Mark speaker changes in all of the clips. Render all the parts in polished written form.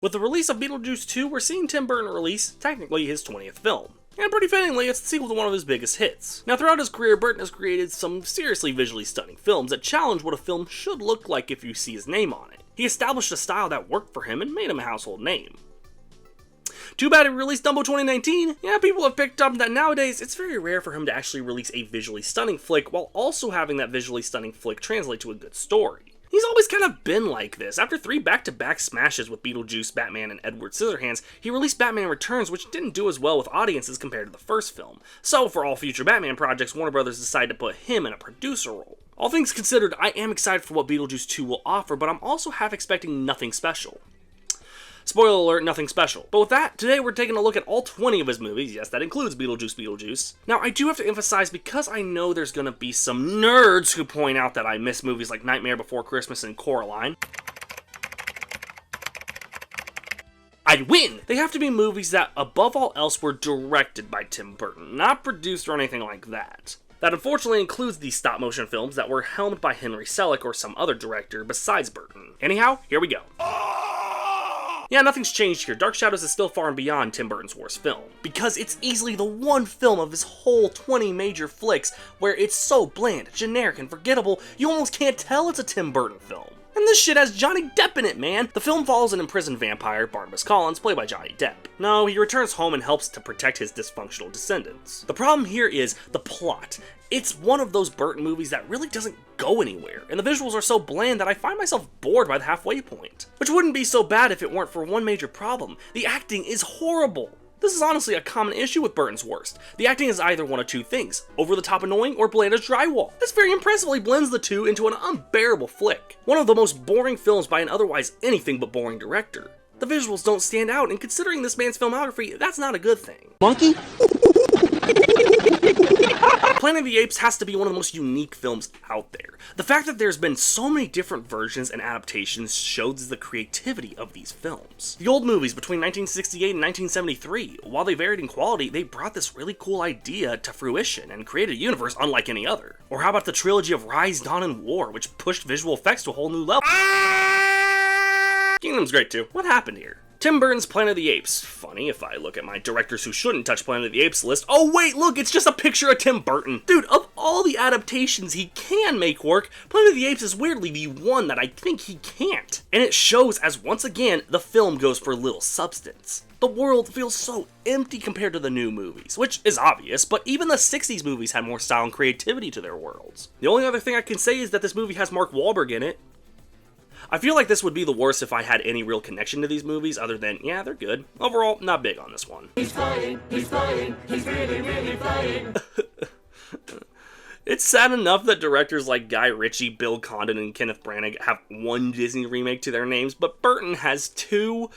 Speaker 1: With the release of Beetlejuice 2, we're seeing Tim Burton release, technically, his 20th film. And pretty fittingly, it's the sequel to one of his biggest hits. Now, throughout his career, Burton has created some seriously visually stunning films that challenge what a film should look like if you see his name on it. He established a style that worked for him and made him a household name. Too bad he released Dumbo 2019. Yeah, people have picked up that nowadays, it's very rare for him to actually release a visually stunning flick while also having that visually stunning flick translate to a good story. He's always kind of been like this. After 3 back-to-back smashes with Beetlejuice, Batman, and Edward Scissorhands, he released Batman Returns, which didn't do as well with audiences compared to the first film. So, for all future Batman projects, Warner Brothers decided to put him in a producer role. All things considered, I am excited for what Beetlejuice 2 will offer, but I'm also half expecting nothing special. Spoiler alert, nothing special. But with that, today we're taking a look at all 20 of his movies. Yes, that includes Beetlejuice Beetlejuice. Now, I do have to emphasize, because I know there's gonna be some nerds who point out that I miss movies like Nightmare Before Christmas and Coraline. I'd win! They have to be movies that, above all else, were directed by Tim Burton, not produced or anything like that. That unfortunately includes these stop-motion films that were helmed by Henry Selick or some other director besides Burton. Anyhow, here we go. Yeah, nothing's changed here. Dark Shadows is still far and beyond Tim Burton's worst film, because it's easily the one film of his whole 20 major flicks where it's so bland, generic, and forgettable, you almost can't tell it's a Tim Burton film. And this shit has Johnny Depp in it, man! The film follows an imprisoned vampire, Barnabas Collins, played by Johnny Depp. No, he returns home and helps to protect his dysfunctional descendants. The problem here is the plot. It's one of those Burton movies that really doesn't go anywhere, and the visuals are so bland that I find myself bored by the halfway point. Which wouldn't be so bad if it weren't for one major problem. The acting is horrible. This is honestly a common issue with Burton's worst. The acting is either one of two things, over-the-top annoying or bland as drywall. This very impressively blends the two into an unbearable flick. One of the most boring films by an otherwise anything but boring director. The visuals don't stand out, and considering this man's filmography, that's not a good thing.
Speaker 2: Monkey?
Speaker 1: Planet of the Apes has to be one of the most unique films out there. The fact that there's been so many different versions and adaptations shows the creativity of these films. The old movies between 1968 and 1973, while they varied in quality, they brought this really cool idea to fruition and created a universe unlike any other. Or how about the trilogy of Rise, Dawn, and War, which pushed visual effects to a whole new level? Kingdom's great too. What happened here? Tim Burton's Planet of the Apes. Funny if I look at my directors who shouldn't touch Planet of the Apes list. Oh wait, look, it's just a picture of Tim Burton. Dude, of all the adaptations he can make work, Planet of the Apes is weirdly the one that I think he can't. And it shows as once again, the film goes for little substance. The world feels so empty compared to the new movies, which is obvious, but even the 60s movies had more style and creativity to their worlds. The only other thing I can say is that this movie has Mark Wahlberg in it. I feel like this would be the worst if I had any real connection to these movies other than, yeah, they're good. Overall, not big on this one.
Speaker 3: He's flying, he's really, really flying.
Speaker 1: It's sad enough that directors like Guy Ritchie, Bill Condon, and Kenneth Branagh have one Disney remake to their names, but Burton has 2.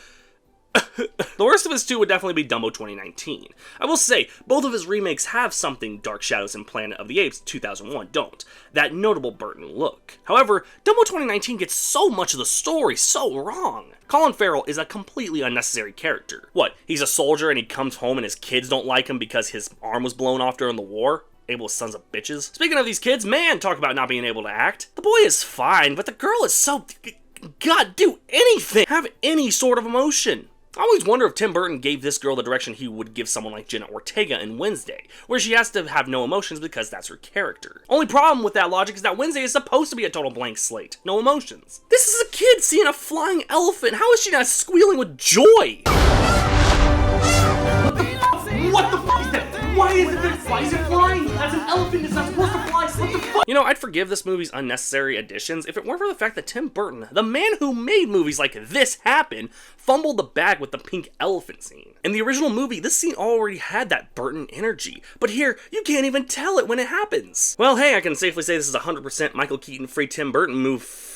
Speaker 1: The worst of his 2 would definitely be Dumbo 2019. I will say, both of his remakes have something Dark Shadows and Planet of the Apes 2001 don't. That notable Burton look. However, Dumbo 2019 gets so much of the story so wrong. Colin Farrell is a completely unnecessary character. What, he's a soldier and he comes home and his kids don't like him because his arm was blown off during the war? Able sons of bitches. Speaking of these kids, man, talk about not being able to act. The boy is fine, but the girl is so... God, do anything! Have any sort of emotion. I always wonder if Tim Burton gave this girl the direction he would give someone like Jenna Ortega in Wednesday, where she has to have no emotions because that's her character. Only problem with that logic is that Wednesday is supposed to be a total blank slate. No emotions. This is a kid seeing a flying elephant. How is she not squealing with joy? What the fuck is that? Why is it flying? As an elephant, it's not supposed to fly. What the fuck? You know, I'd forgive this movie's unnecessary additions if it weren't for the fact that Tim Burton, the man who made movies like this happen, fumbled the bag with the pink elephant scene. In the original movie, this scene already had that Burton energy, but here, you can't even tell it when it happens. Well, hey, I can safely say this is 100% Michael Keaton free Tim Burton move.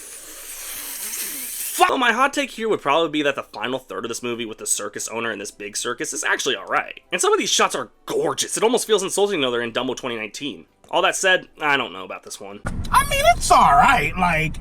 Speaker 1: Well, my hot take here would probably be that the final third of this movie with the circus owner and this big circus is actually alright. And some of these shots are gorgeous. It almost feels insulting though they're in Dumbo 2019. All that said, I don't know about this one.
Speaker 2: I mean, it's alright, like...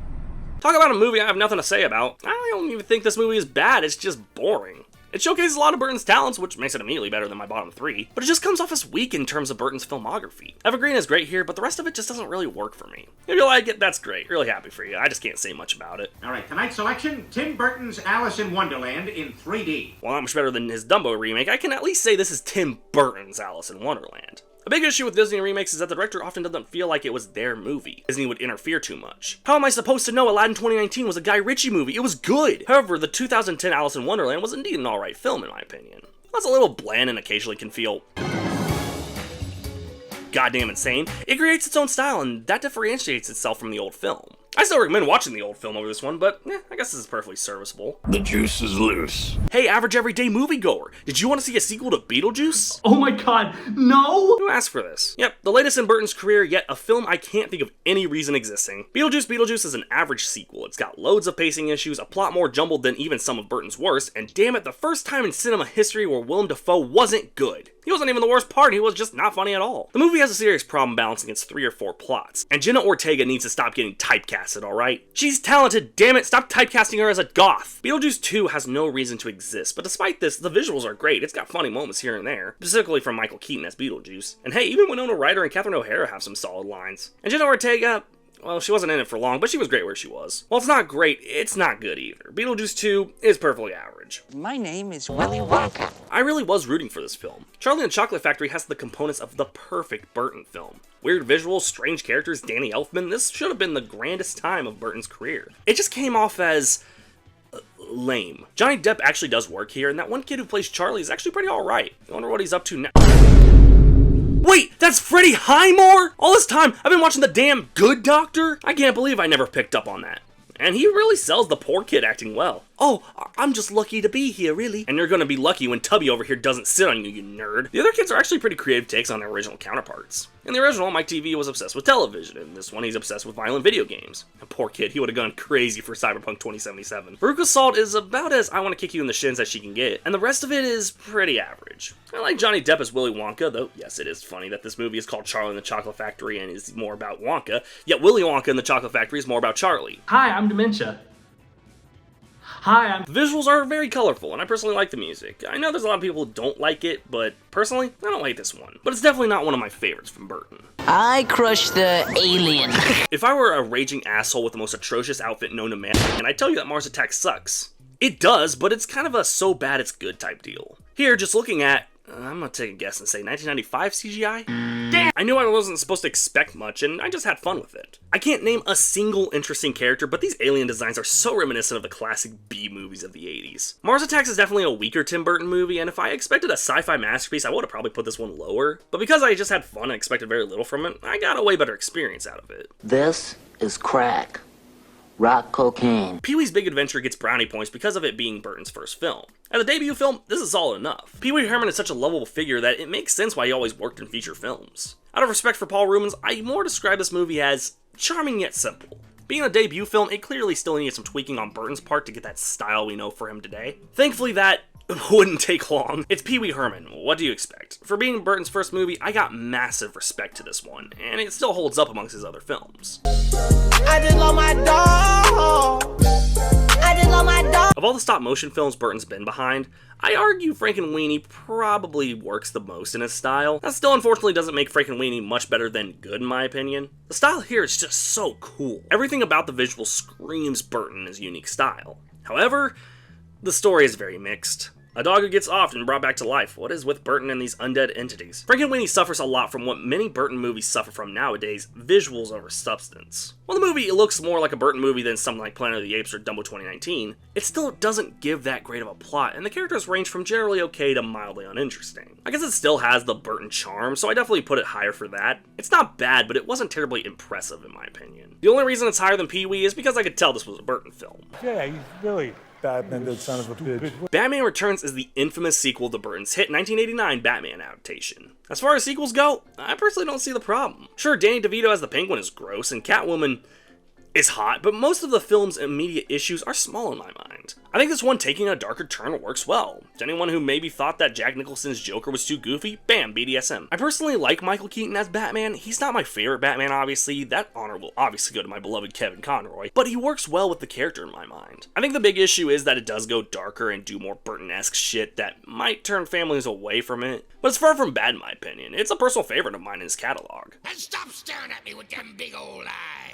Speaker 1: Talk about a movie I have nothing to say about. I don't even think this movie is bad, it's just boring. It showcases a lot of Burton's talents, which makes it immediately better than my bottom 3, but it just comes off as weak in terms of Burton's filmography. Evergreen is great here, but the rest of it just doesn't really work for me. If you like it, that's great. Really happy for you. I just can't say much about it.
Speaker 2: Alright, tonight's selection, Tim Burton's Alice in Wonderland in 3D.
Speaker 1: While not much better than his Dumbo remake, I can at least say this is Tim Burton's Alice in Wonderland. A big issue with Disney remakes is that the director often doesn't feel like it was their movie. Disney would interfere too much. How am I supposed to know Aladdin 2019 was a Guy Ritchie movie? It was good! However, the 2010 Alice in Wonderland was indeed an alright film in my opinion. That's a little bland and occasionally can feel goddamn insane. It creates its own style and that differentiates itself from the old film. I still recommend watching the old film over this one, but I guess this is perfectly serviceable.
Speaker 4: The juice is loose.
Speaker 1: Hey, average everyday moviegoer, did you want to see a sequel to Beetlejuice?
Speaker 5: Oh my god, no!
Speaker 1: Who asked for this? Yep, the latest in Burton's career, yet a film I can't think of any reason existing. Beetlejuice Beetlejuice is an average sequel. It's got loads of pacing issues, a plot more jumbled than even some of Burton's worst, and damn it, the first time in cinema history where Willem Dafoe wasn't good. He wasn't even the worst part, he was just not funny at all. The movie has a serious problem balancing its 3 or 4 plots, and Jenna Ortega needs to stop getting typecasted, alright? She's talented, damn it, stop typecasting her as a goth! Beetlejuice 2 has no reason to exist, but despite this, the visuals are great. It's got funny moments here and there, specifically from Michael Keaton as Beetlejuice. And hey, even Winona Ryder and Catherine O'Hara have some solid lines. And Jenna Ortega, well, she wasn't in it for long, but she was great where she was. While it's not great, it's not good either. Beetlejuice 2 is perfectly average.
Speaker 6: My name is Willy Wonka.
Speaker 1: I really was rooting for this film. Charlie and the Chocolate Factory has the components of the perfect Burton film. Weird visuals, strange characters, Danny Elfman, this should have been the grandest time of Burton's career. It just came off as lame. Johnny Depp actually does work here, and that one kid who plays Charlie is actually pretty alright. I wonder what he's up to now. Wait, that's Freddie Highmore? All this time, I've been watching the damn Good Doctor? I can't believe I never picked up on that. And he really sells the poor kid acting well. Oh, I'm just lucky to be here, really. And you're gonna be lucky when Tubby over here doesn't sit on you, you nerd. The other kids are actually pretty creative takes on their original counterparts. In the original, Mike TV was obsessed with television. In this one, he's obsessed with violent video games. A poor kid, he would have gone crazy for Cyberpunk 2077. Veruca Salt is about as I want to kick you in the shins as she can get, and the rest of it is pretty average. I like Johnny Depp as Willy Wonka, though yes, it is funny that this movie is called Charlie and the Chocolate Factory and is more about Wonka, yet Willy Wonka and the Chocolate Factory is more about Charlie.
Speaker 5: Hi, I'm Dementia. Hi, I'm...
Speaker 1: The visuals are very colorful, and I personally like the music. I know there's a lot of people who don't like it, but personally, I don't like this one. But it's definitely not one of my favorites from Burton.
Speaker 6: I crushed the alien.
Speaker 1: If I were a raging asshole with the most atrocious outfit known to man, and I'd tell you that Mars Attacks sucks. It does, but it's kind of a so bad it's good type deal. Here, just looking at, I'm gonna take a guess and say 1995 CGI? Damn! I knew I wasn't supposed to expect much, and I just had fun with it. I can't name a single interesting character, but these alien designs are so reminiscent of the classic B movies of the 80s. Mars Attacks is definitely a weaker Tim Burton movie, and if I expected a sci-fi masterpiece, I would have probably put this one lower. But because I just had fun and expected very little from it, I got a way better experience out of it.
Speaker 6: This is crack. Rock cocaine.
Speaker 1: Pee-wee's Big Adventure gets brownie points because of it being Burton's first film. As a debut film, this is solid enough. Pee-wee Herman is such a lovable figure that it makes sense why he always worked in feature films. Out of respect for Paul Rubens, I more describe this movie as charming yet simple. Being a debut film, it clearly still needed some tweaking on Burton's part to get that style we know for him today. Thankfully that wouldn't take long. It's Pee-wee Herman, what do you expect? For being Burton's first movie, I got massive respect to this one, and it still holds up amongst his other films.
Speaker 7: I just love my dog. I just love my dog.
Speaker 1: Of all the stop motion films Burton's been behind, I argue Frankenweenie probably works the most in his style. That still unfortunately doesn't make Frankenweenie much better than good in my opinion. The style here is just so cool. Everything about the visual screams Burton in his unique style. However, the story is very mixed. A dog who gets offed and brought back to life. What is with Burton and these undead entities? Frankenweenie suffers a lot from what many Burton movies suffer from nowadays, visuals over substance. While the movie looks more like a Burton movie than something like Planet of the Apes or Dumbo 2019, it still doesn't give that great of a plot, and the characters range from generally okay to mildly uninteresting. I guess it still has the Burton charm, so I definitely put it higher for that. It's not bad, but it wasn't terribly impressive in my opinion. The only reason it's higher than Pee-wee is because I could tell this was a Burton film.
Speaker 8: Yeah, he's really bad-minded son of a bitch.
Speaker 1: Batman Returns is the infamous sequel to Burton's hit 1989 Batman adaptation. As far as sequels go, I personally don't see the problem. Sure, Danny DeVito as the Penguin is gross, and Catwoman is hot, but most of the film's immediate issues are small in my mind. I think this one taking a darker turn works well. To anyone who maybe thought that Jack Nicholson's Joker was too goofy, bam, BDSM. I personally like Michael Keaton as Batman. He's not my favorite Batman, obviously. That honor will obviously go to my beloved Kevin Conroy, but he works well with the character in my mind. I think the big issue is that it does go darker and do more Burton-esque shit that might turn families away from it, but it's far from bad in my opinion. It's a personal favorite of mine in his catalog.
Speaker 4: And stop staring at me with them big old eyes.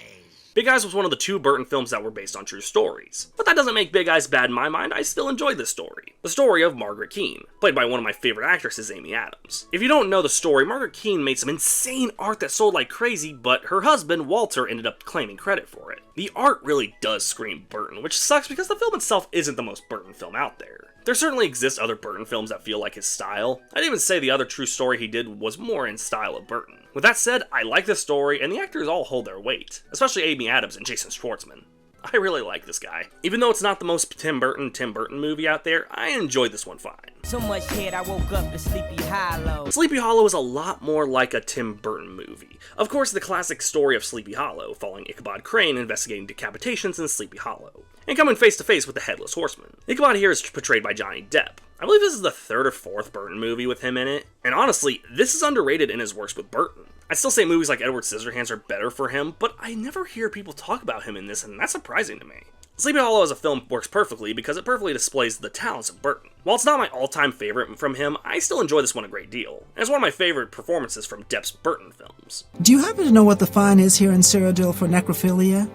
Speaker 1: Big Eyes was one of the 2 Burton films that were based on true stories. But that doesn't make Big Eyes bad in my mind. I still enjoyed this story. The story of Margaret Keane, played by one of my favorite actresses, Amy Adams. If you don't know the story, Margaret Keane made some insane art that sold like crazy, but her husband, Walter, ended up claiming credit for it. The art really does scream Burton, which sucks because the film itself isn't the most Burton film out there. There certainly exist other Burton films that feel like his style. I'd even say the other true story he did was more in style of Burton. With that said, I like the story, and the actors all hold their weight, especially Amy Adams and Jason Schwartzman. I really like this guy. Even though it's not the most Tim Burton movie out there, I enjoyed this one fine.
Speaker 7: So much head, I woke up in Sleepy Hollow.
Speaker 1: Sleepy Hollow is a lot more like a Tim Burton movie. Of course, the classic story of Sleepy Hollow, following Ichabod Crane investigating decapitations in Sleepy Hollow, and coming face to face with the Headless Horseman. Ichabod here is portrayed by Johnny Depp. I believe this is the 3rd or 4th Burton movie with him in it, and honestly, this is underrated in his works with Burton. I'd still say movies like Edward Scissorhands are better for him, but I never hear people talk about him in this, and that's surprising to me. Sleepy Hollow as a film works perfectly because it perfectly displays the talents of Burton. While it's not my all-time favorite from him, I still enjoy this one a great deal, and it's one of my favorite performances from Depp's Burton films.
Speaker 9: Do you happen to know what the fine is here in Cyrodiil for necrophilia?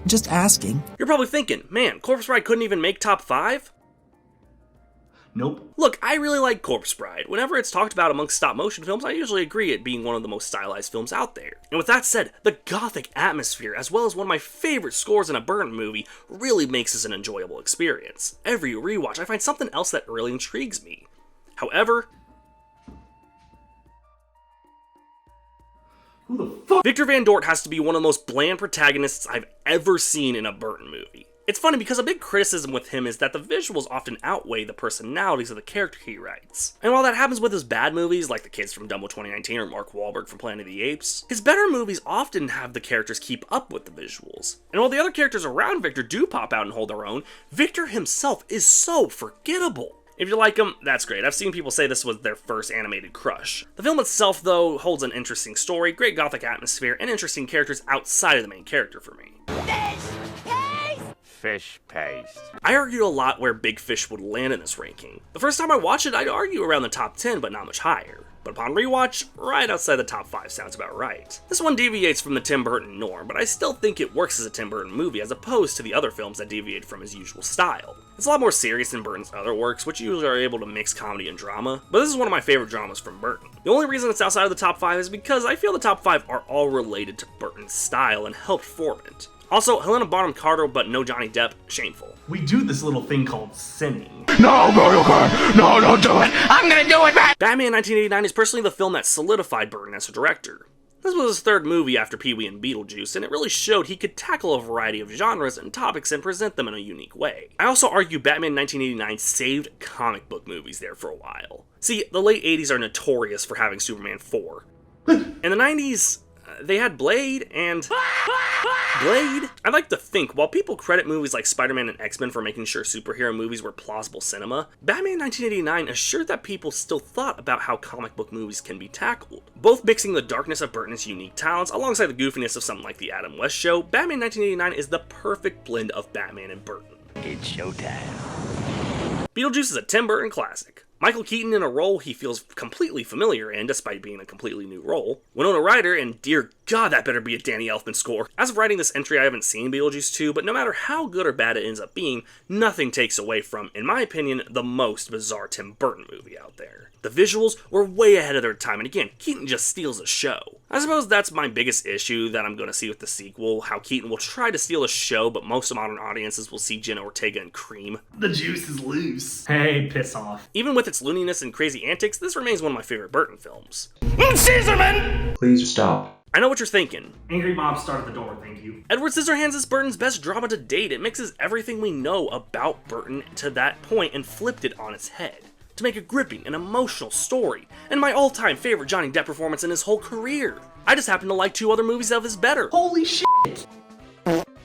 Speaker 9: Just asking.
Speaker 1: You're probably thinking, man, Corpse Bride couldn't even make top 5?
Speaker 5: Nope.
Speaker 1: Look, I really like Corpse Bride. Whenever it's talked about amongst stop-motion films, I usually agree it being one of the most stylized films out there. And with that said, the gothic atmosphere, as well as one of my favorite scores in a Burton movie, really makes this an enjoyable experience. Every rewatch, I find something else that really intrigues me. However,
Speaker 5: Who the fuck?
Speaker 1: Victor Van Dort has to be one of the most bland protagonists I've ever seen in a Burton movie. It's funny because a big criticism with him is that the visuals often outweigh the personalities of the character he writes. And while that happens with his bad movies, like the kids from Dumbo 2019 or Mark Wahlberg from Planet of the Apes, his better movies often have the characters keep up with the visuals. And while the other characters around Victor do pop out and hold their own, Victor himself is so forgettable. If you like him, that's great. I've seen people say this was their first animated crush. The film itself, though, holds an interesting story, great gothic atmosphere, and interesting characters outside of the main character for me.
Speaker 4: Fish paste.
Speaker 1: I argued a lot where Big Fish would land in this ranking. The first time I watched it, I'd argue around the top 10, but not much higher. But upon rewatch, right outside the top 5 sounds about right. This one deviates from the Tim Burton norm, but I still think it works as a Tim Burton movie as opposed to the other films that deviate from his usual style. It's a lot more serious than Burton's other works, which usually are able to mix comedy and drama, but this is one of my favorite dramas from Burton. The only reason it's outside of the top 5 is because I feel the top 5 are all related to Burton's style and helped form it. Also, Helena Bonham Carter, but no Johnny Depp, shameful.
Speaker 5: We do this little thing called sinning.
Speaker 4: No, don't do it. I'm gonna do it, man.
Speaker 1: Batman 1989 is personally the film that solidified Burton as a director. This was his 3rd movie after Pee-wee and Beetlejuice, and it really showed he could tackle a variety of genres and topics and present them in a unique way. I also argue Batman 1989 saved comic book movies there for a while. See, the late 80s are notorious for having Superman 4. In the 90s, they had Blade and... Blade? I like to think, while people credit movies like Spider-Man and X-Men for making sure superhero movies were plausible cinema, Batman 1989 assured that people still thought about how comic book movies can be tackled. Both mixing the darkness of Burton's unique talents alongside the goofiness of something like The Adam West Show, Batman 1989 is the perfect blend of Batman and Burton.
Speaker 4: It's showtime.
Speaker 1: Beetlejuice is a Tim Burton classic. Michael Keaton in a role he feels completely familiar in, despite being a completely new role. Winona Ryder, and dear God, that better be a Danny Elfman score. As of writing this entry, I haven't seen Beetlejuice II, but no matter how good or bad it ends up being, nothing takes away from, in my opinion, the most bizarre Tim Burton movie out there. The visuals were way ahead of their time, and again, Keaton just steals the show. I suppose that's my biggest issue that I'm going to see with the sequel, how Keaton will try to steal a show, but most modern audiences will see Jenna Ortega and Cream.
Speaker 5: The juice is loose. Hey, piss off.
Speaker 1: Even with its looniness and crazy antics, this remains one of my favorite Burton films.
Speaker 5: Scissorman!
Speaker 10: Please stop.
Speaker 1: I know what you're thinking.
Speaker 5: Angry Mob started the door, thank you.
Speaker 1: Edward Scissorhands is Burton's best drama to date. It mixes everything we know about Burton to that point and flipped it on its head to make a gripping and emotional story, and my all-time favorite Johnny Depp performance in his whole career. I just happen to like 2 other movies of his better.
Speaker 5: Holy shit!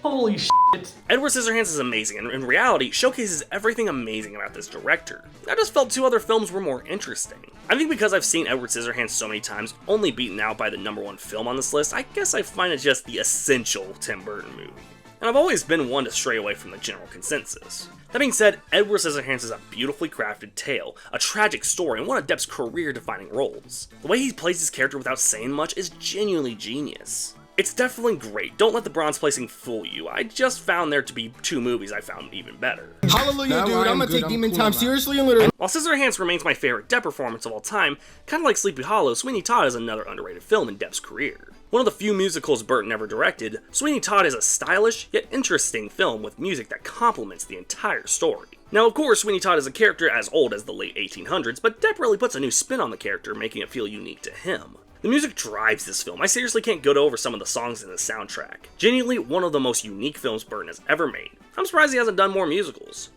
Speaker 5: Holy shit.
Speaker 1: Edward Scissorhands is amazing, and in reality, showcases everything amazing about this director. I just felt 2 other films were more interesting. I think because I've seen Edward Scissorhands so many times, only beaten out by the #1 film on this list, I guess I find it just the essential Tim Burton movie. And I've always been one to stray away from the general consensus. That being said, Edward Scissorhands is a beautifully crafted tale, a tragic story, and one of Depp's career-defining roles. The way he plays his character without saying much is genuinely genius. It's definitely great, don't let the bronze placing fool you. I just found there to be 2 movies I found even better.
Speaker 7: Hallelujah, dude. I'm gonna take Demon Time seriously and literally.
Speaker 1: While Scissorhands remains my favorite Depp performance of all time, kinda like Sleepy Hollow, Sweeney Todd is another underrated film in Depp's career. One of the few musicals Burton ever directed, Sweeney Todd is a stylish, yet interesting film with music that complements the entire story. Now, of course, Sweeney Todd is a character as old as the late 1800s, but Depp really puts a new spin on the character, making it feel unique to him. The music drives this film. I seriously can't go over some of the songs in the soundtrack. Genuinely one of the most unique films Burton has ever made. I'm surprised he hasn't done more musicals.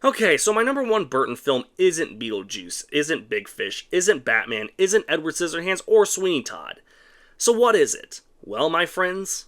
Speaker 1: Okay, so my #1 Burton film isn't Beetlejuice, isn't Big Fish, isn't Batman, isn't Edward Scissorhands, or Sweeney Todd. So what is it? Well, my friends,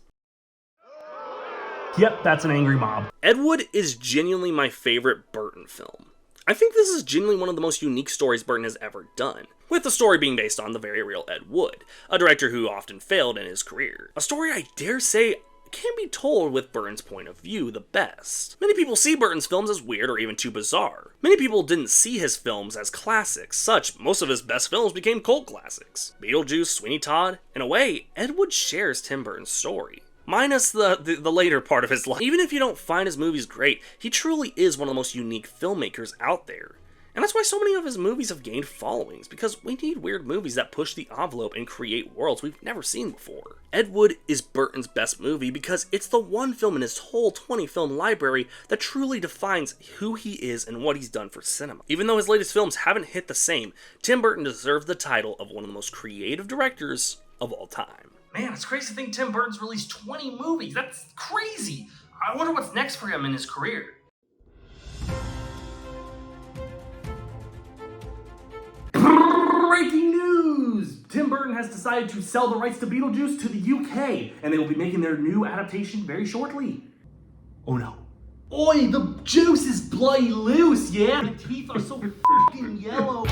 Speaker 5: Yep, that's an angry mob.
Speaker 1: Ed Wood is genuinely my favorite Burton film. I think this is genuinely one of the most unique stories Burton has ever done, with the story being based on the very real Ed Wood, a director who often failed in his career. A story I dare say can be told with Burton's point of view the best. Many people see Burton's films as weird or even too bizarre. Many people didn't see his films as classics, such most of his best films became cult classics. Beetlejuice, Sweeney Todd. In a way, Ed Wood shares Tim Burton's story. Minus the later part of his life. Even if you don't find his movies great, he truly is one of the most unique filmmakers out there. And that's why so many of his movies have gained followings, because we need weird movies that push the envelope and create worlds we've never seen before. Ed Wood is Burton's best movie because it's the one film in his whole 20-film library that truly defines who he is and what he's done for cinema. Even though his latest films haven't hit the same, Tim Burton deserves the title of one of the most creative directors of all time.
Speaker 5: Man, it's crazy to think Tim Burton's released 20 movies. That's crazy. I wonder what's next for him in his career. Breaking news! Tim Burton has decided to sell the rights to Beetlejuice to the UK, and they will be making their new adaptation very shortly. Oh no. Oi, the juice is bloody loose, yeah? The teeth are so f***ing yellow.